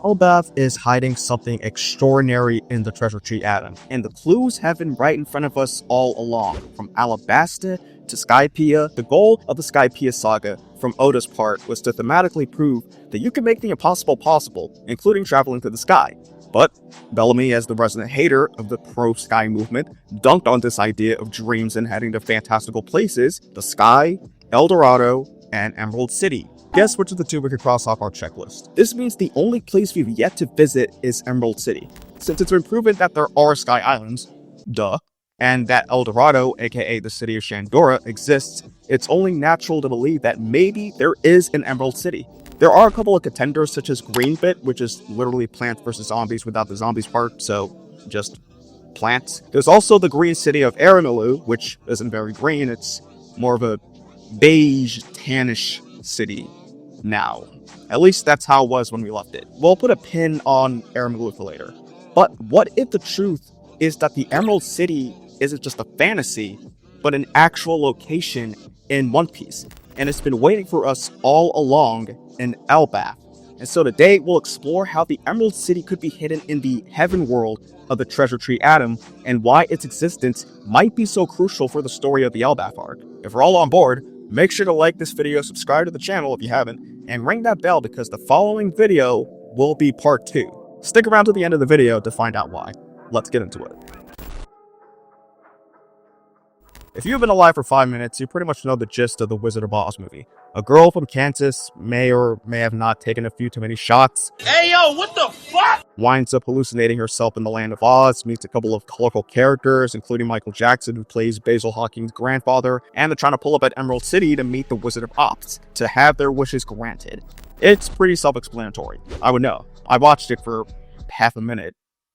Elbaf is hiding something extraordinary in the treasure tree atom, and the clues have been right in front of us all along. From Alabasta to Skypiea, the goal of the Skypiea saga, from Oda's part, was to thematically prove that you can make the impossible possible, including traveling to the sky. But Bellamy, as the resident hater of the pro-sky movement, dunked on this idea of dreams and heading to fantastical places: the sky, El Dorado, and Emerald City. Guess which of the two we could cross off our checklist? This means the only place we've yet to visit is Emerald City, since it's been proven that there are Sky Islands, duh, and that El Dorado, aka the city of Shandora, exists. It's only natural to believe that maybe there is an Emerald City. There are a couple of contenders such as Greenbit, which is literally Plants vs. Zombies without the zombies part, so just plants. There's also the green city of Aramalu, which isn't very green, it's more of a beige, tannish city now. At least that's how it was when we left it. We'll put a pin on Aramalu for later. But what if the truth is that the Emerald City isn't just a fantasy, but an actual location in One Piece, and it's been waiting for us all along in Elbaf? And so today we'll explore how the Emerald City could be hidden in the heaven world of the treasure tree atom, and why its existence might be so crucial for the story of the Elbaf arc. If we're all on board, make sure to like this video, subscribe to the channel if you haven't, and ring that bell because the following video will be part 2. Stick around to the end of the video to find out why. Let's get into it. If you've been alive for 5 minutes, you pretty much know the gist of the Wizard of Oz movie. A girl from Kansas may or may have not taken a few too many shots. Hey yo, what the fuck? Winds up hallucinating herself in the land of Oz, meets a couple of colorful characters, including Michael Jackson, who plays Basil Hawking's grandfather, and they're trying to pull up at Emerald City to meet the Wizard of Oz, to have their wishes granted. It's pretty self-explanatory. I would know. I watched it for half a minute,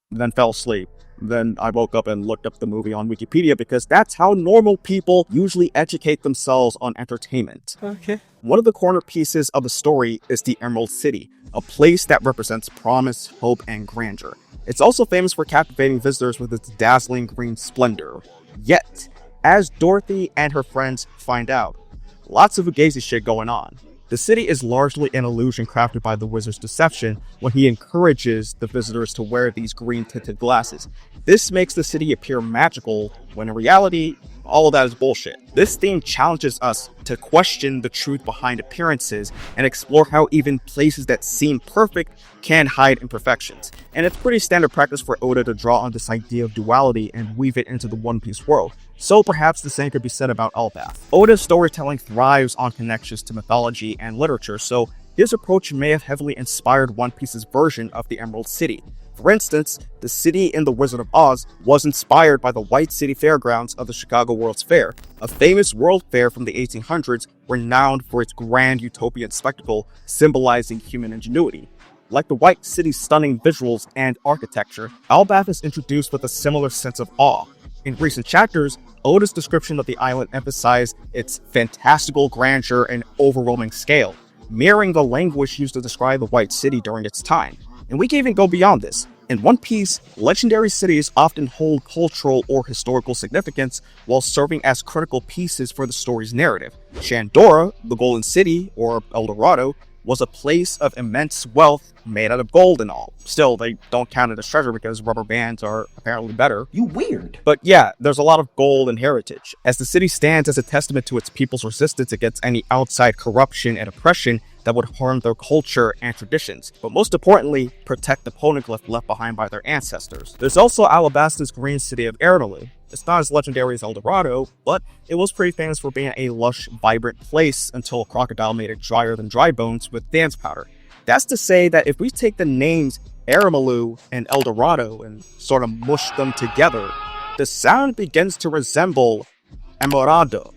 then fell asleep. Then I woke up and looked up the movie on Wikipedia because that's how normal people usually educate themselves on entertainment. Okay. One of the corner pieces of the story is the Emerald City, a place that represents promise, hope, and grandeur. It's also famous for captivating visitors with its dazzling green splendor. Yet, as Dorothy and her friends find out, lots of fugazi shit going on. The city is largely an illusion crafted by the wizard's deception when he encourages the visitors to wear these green-tinted glasses. This makes the city appear magical, when in reality, all of that is bullshit. This theme challenges us to question the truth behind appearances and explore how even places that seem perfect can hide imperfections. And it's pretty standard practice for Oda to draw on this idea of duality and weave it into the One Piece world. So perhaps the same could be said about Elbaf. Oda's storytelling thrives on connections to mythology and literature, so his approach may have heavily inspired One Piece's version of the Emerald City. For instance, the city in The Wizard of Oz was inspired by the White City Fairgrounds of the Chicago World's Fair, a famous world fair from the 1800s renowned for its grand utopian spectacle symbolizing human ingenuity. Like the White City's stunning visuals and architecture, Elbaf is introduced with a similar sense of awe. In recent chapters, Oda's description of the island emphasized its fantastical grandeur and overwhelming scale, mirroring the language used to describe the White City during its time. And we can even go beyond this. In One Piece, legendary cities often hold cultural or historical significance while serving as critical pieces for the story's narrative. Shandora, the Golden City, or El Dorado, was a place of immense wealth made out of gold and all. Still, they don't count it as treasure because rubber bands are apparently better. You weird. But yeah, there's a lot of gold and heritage, as the city stands as a testament to its people's resistance against any outside corruption and oppression that would harm their culture and traditions, but most importantly, protect the poneglyph left behind by their ancestors. There's also Alabasta's green city of Aramalu. It's not as legendary as El Dorado, but it was pretty famous for being a lush, vibrant place until a crocodile made it drier than dry bones with dance powder. That's to say that if we take the names Aramalu and El Dorado and sort of mush them together, the sound begins to resemble Emerald,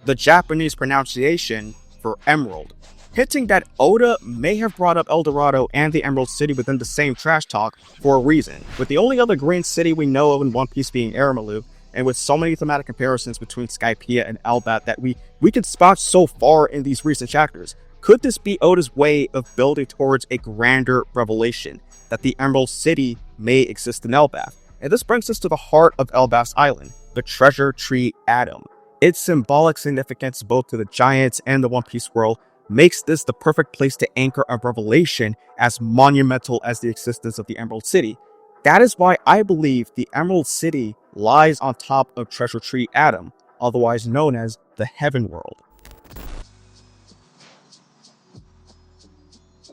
the Japanese pronunciation for emerald, hinting that Oda may have brought up El Dorado and the Emerald City within the same trash talk for a reason. With the only other green city we know of in One Piece being Aramalu, and with so many thematic comparisons between Skypiea and Elbaf that we could spot so far in these recent chapters, could this be Oda's way of building towards a grander revelation that the Emerald City may exist in Elbaf? And this brings us to the heart of Elbaf's island, the treasure tree atom. Its symbolic significance both to the giants and the One Piece world makes this the perfect place to anchor a revelation as monumental as the existence of the Emerald City. That is why I believe the Emerald City lies on top of Treasure Tree Atom, otherwise known as the Heaven World.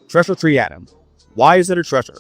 Treasure Tree Atom. Why is it a treasure?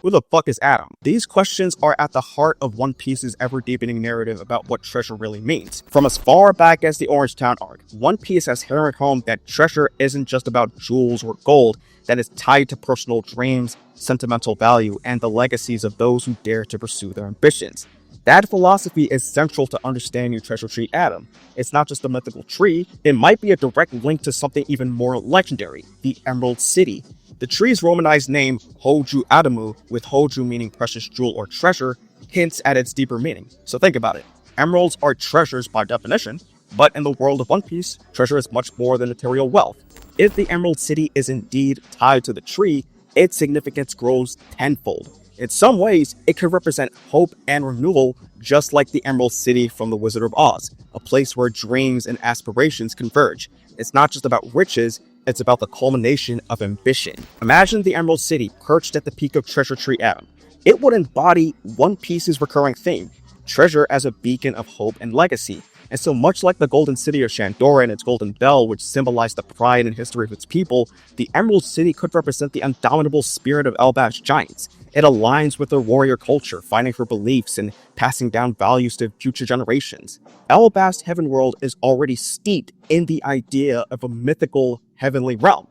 Who the fuck is Atom? These questions are at the heart of One Piece's ever-deepening narrative about what treasure really means. From as far back as the Orange Town arc, One Piece has hammered home that treasure isn't just about jewels or gold, that is tied to personal dreams, sentimental value, and the legacies of those who dare to pursue their ambitions. That philosophy is central to understanding Treasure Tree Atom. It's not just a mythical tree, it might be a direct link to something even more legendary, the Emerald City. The tree's romanized name, Hoju Adamu, with Hoju meaning precious jewel or treasure, hints at its deeper meaning. So think about it. Emeralds are treasures by definition, but in the world of One Piece, treasure is much more than material wealth. If the Emerald City is indeed tied to the tree, its significance grows tenfold. In some ways, it could represent hope and renewal, just like the Emerald City from The Wizard of Oz, a place where dreams and aspirations converge. It's not just about riches, it's about the culmination of ambition. Imagine the Emerald City perched at the peak of Treasure Tree Atom. It would embody One Piece's recurring theme, treasure as a beacon of hope and legacy. And so much like the Golden City of Shandora and its Golden Bell, which symbolize the pride and history of its people, the Emerald City could represent the indomitable spirit of Elbaf's giants. It aligns with their warrior culture, fighting for beliefs and passing down values to future generations. Elbaf's Heaven World is already steeped in the idea of a mythical heavenly realm.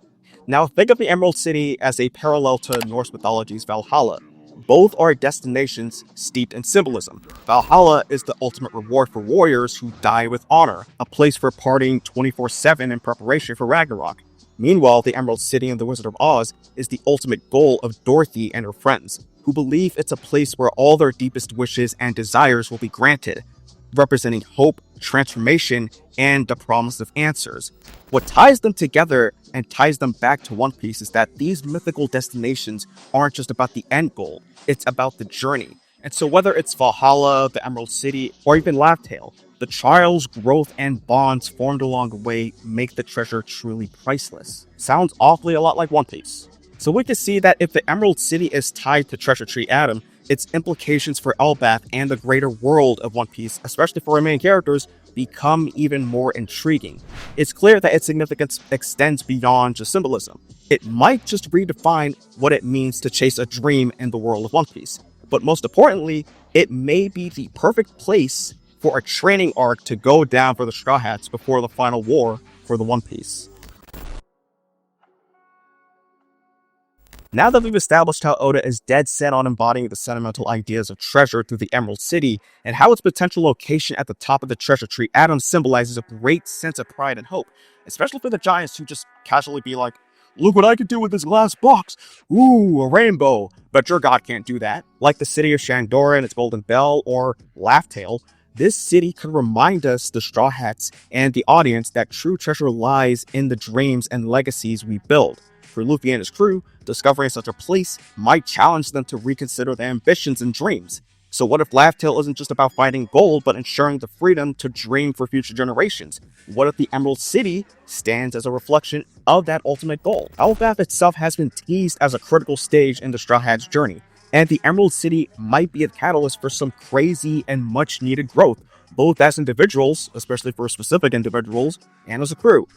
Now think of the Emerald City as a parallel to Norse mythology's Valhalla. Both are destinations steeped in symbolism. Valhalla is the ultimate reward for warriors who die with honor, a place for partying 24/7 in preparation for Ragnarok. Meanwhile, the Emerald City in The Wizard of Oz is the ultimate goal of Dorothy and her friends, who believe it's a place where all their deepest wishes and desires will be granted, representing hope, transformation, and the promise of answers. What ties them together and ties them back to One Piece is that these mythical destinations aren't just about the end goal, it's about the journey. And so whether it's Valhalla, the Emerald City, or even Laugh Tale, the trials, growth, and bonds formed along the way make the treasure truly priceless. Sounds awfully a lot like One Piece. So we can see that if the Emerald City is tied to Treasure Tree Atom, its implications for Elbaf and the greater world of One Piece, especially for our main characters, become even more intriguing. It's clear that its significance extends beyond just symbolism. It might just redefine what it means to chase a dream in the world of One Piece. But most importantly, it may be the perfect place for a training arc to go down for the Straw Hats before the final war for the One Piece. Now that we've established how Oda is dead set on embodying the sentimental ideas of treasure through the Emerald City, and how its potential location at the top of the Treasure Tree Atom symbolizes a great sense of pride and hope, especially for the giants who just casually be like, "Look what I can do with this glass box! Ooh, a rainbow! But your god can't do that." Like the city of Shandora and its Golden Bell, or Laugh Tale, this city could remind us, the Straw Hats, and the audience, that true treasure lies in the dreams and legacies we build. For Luffy and his crew, discovering such a place might challenge them to reconsider their ambitions and dreams. So what if Laugh Tale isn't just about finding gold, but ensuring the freedom to dream for future generations? What if the Emerald City stands as a reflection of that ultimate goal? Elbaf itself has been teased as a critical stage in the Straw Hats' journey, and the Emerald City might be a catalyst for some crazy and much needed growth, both as individuals, especially for specific individuals, and as a crew.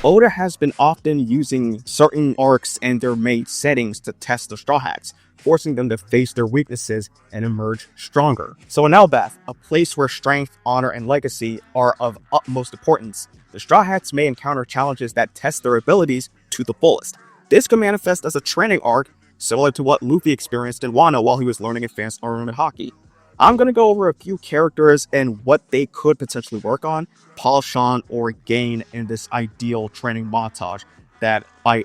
Oda has been often using certain arcs and their main settings to test the Straw Hats, forcing them to face their weaknesses and emerge stronger. So in Elbaf, a place where strength, honor, and legacy are of utmost importance, the Straw Hats may encounter challenges that test their abilities to the fullest. This can manifest as a training arc, similar to what Luffy experienced in Wano while he was learning advanced armament haki. I'm going to go over a few characters and what they could potentially work on, polish on, or gain in this ideal training montage that I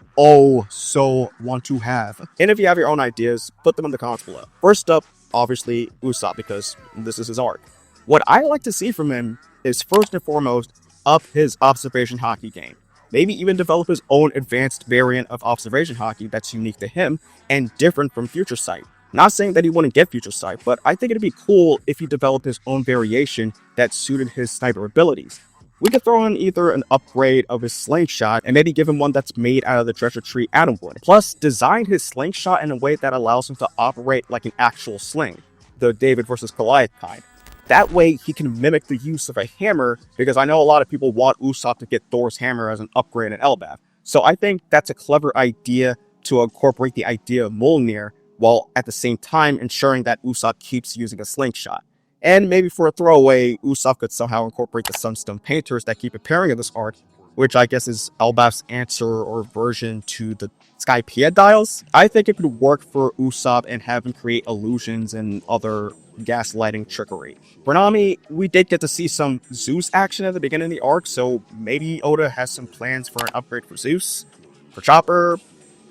so want to have. And if you have your own ideas, put them in the comments below. First up, obviously, Usopp, because this is his arc. What I like to see from him is first and foremost, up his observation haki game. Maybe even develop his own advanced variant of observation haki that's unique to him and different from Future Sight. Not saying that he wouldn't get Future Sight, but I think it'd be cool if he developed his own variation that suited his sniper abilities. We could throw in either an upgrade of his slingshot and maybe give him one that's made out of the treasure tree atomwood. Plus, design his slingshot in a way that allows him to operate like an actual sling, the David versus Goliath kind. That way, he can mimic the use of a hammer, because I know a lot of people want Usopp to get Thor's hammer as an upgrade in Elbaf. So I think that's a clever idea to incorporate the idea of Mjolnir, while at the same time ensuring that Usopp keeps using a slingshot. And maybe for a throwaway, Usopp could somehow incorporate the Sunstone Painters that keep appearing in this arc, which I guess is Elbaf's answer or version to the Skypiea dials. I think it could work for Usopp and have him create illusions and other gaslighting trickery. For Nami, we did get to see some Zeus action at the beginning of the arc, so maybe Oda has some plans for an upgrade for Zeus. For Chopper,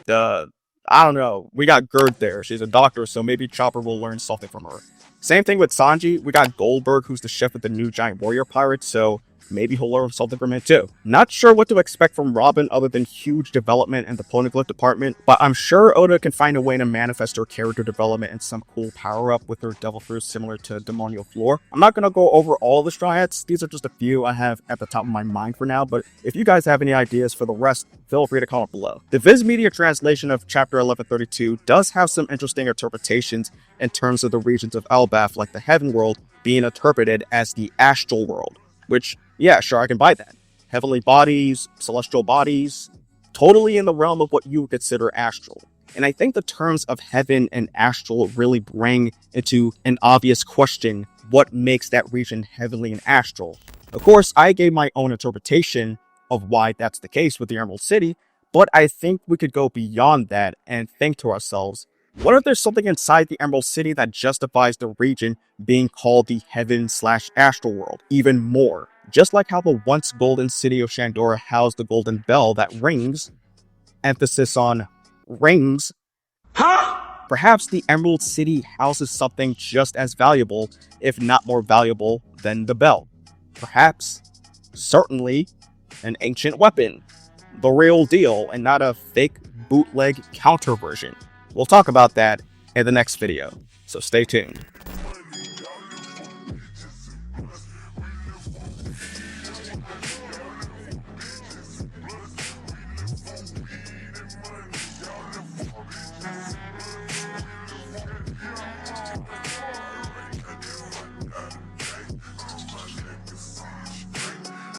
I don't know. We got Gerd there. She's a doctor, so maybe Chopper will learn something from her. Same thing with Sanji. We got Goldberg, who's the chef of the new giant warrior pirate, so maybe he'll learn something from it too. Not sure what to expect from Robin other than huge development in the Poneglyph department, but I'm sure Oda can find a way to manifest her character development in some cool power-up with her devil fruit similar to Demonio Floor. I'm not gonna go over all the Dryads, these are just a few I have at the top of my mind for now, but if you guys have any ideas for the rest, feel free to comment below. The Viz Media translation of chapter 1132 does have some interesting interpretations in terms of the regions of Elbaf, like the Heaven World being interpreted as the Astral World, which, yeah, sure, I can buy that. Heavenly bodies, celestial bodies, totally in the realm of what you would consider astral. And I think the terms of heaven and astral really bring into an obvious question what makes that region heavenly and astral. Of course, I gave my own interpretation of why that's the case with the Emerald City, but I think we could go beyond that and think to ourselves, what if there's something inside the Emerald City that justifies the region being called the Heaven/Astral World even more? Just like how the once golden city of Shandora housed the golden bell that rings, emphasis on rings, perhaps the Emerald City houses something just as valuable, if not more valuable, than the bell. Perhaps, certainly, an ancient weapon. The real deal, and not a fake bootleg counter version. We'll talk about that in the next video, so stay tuned.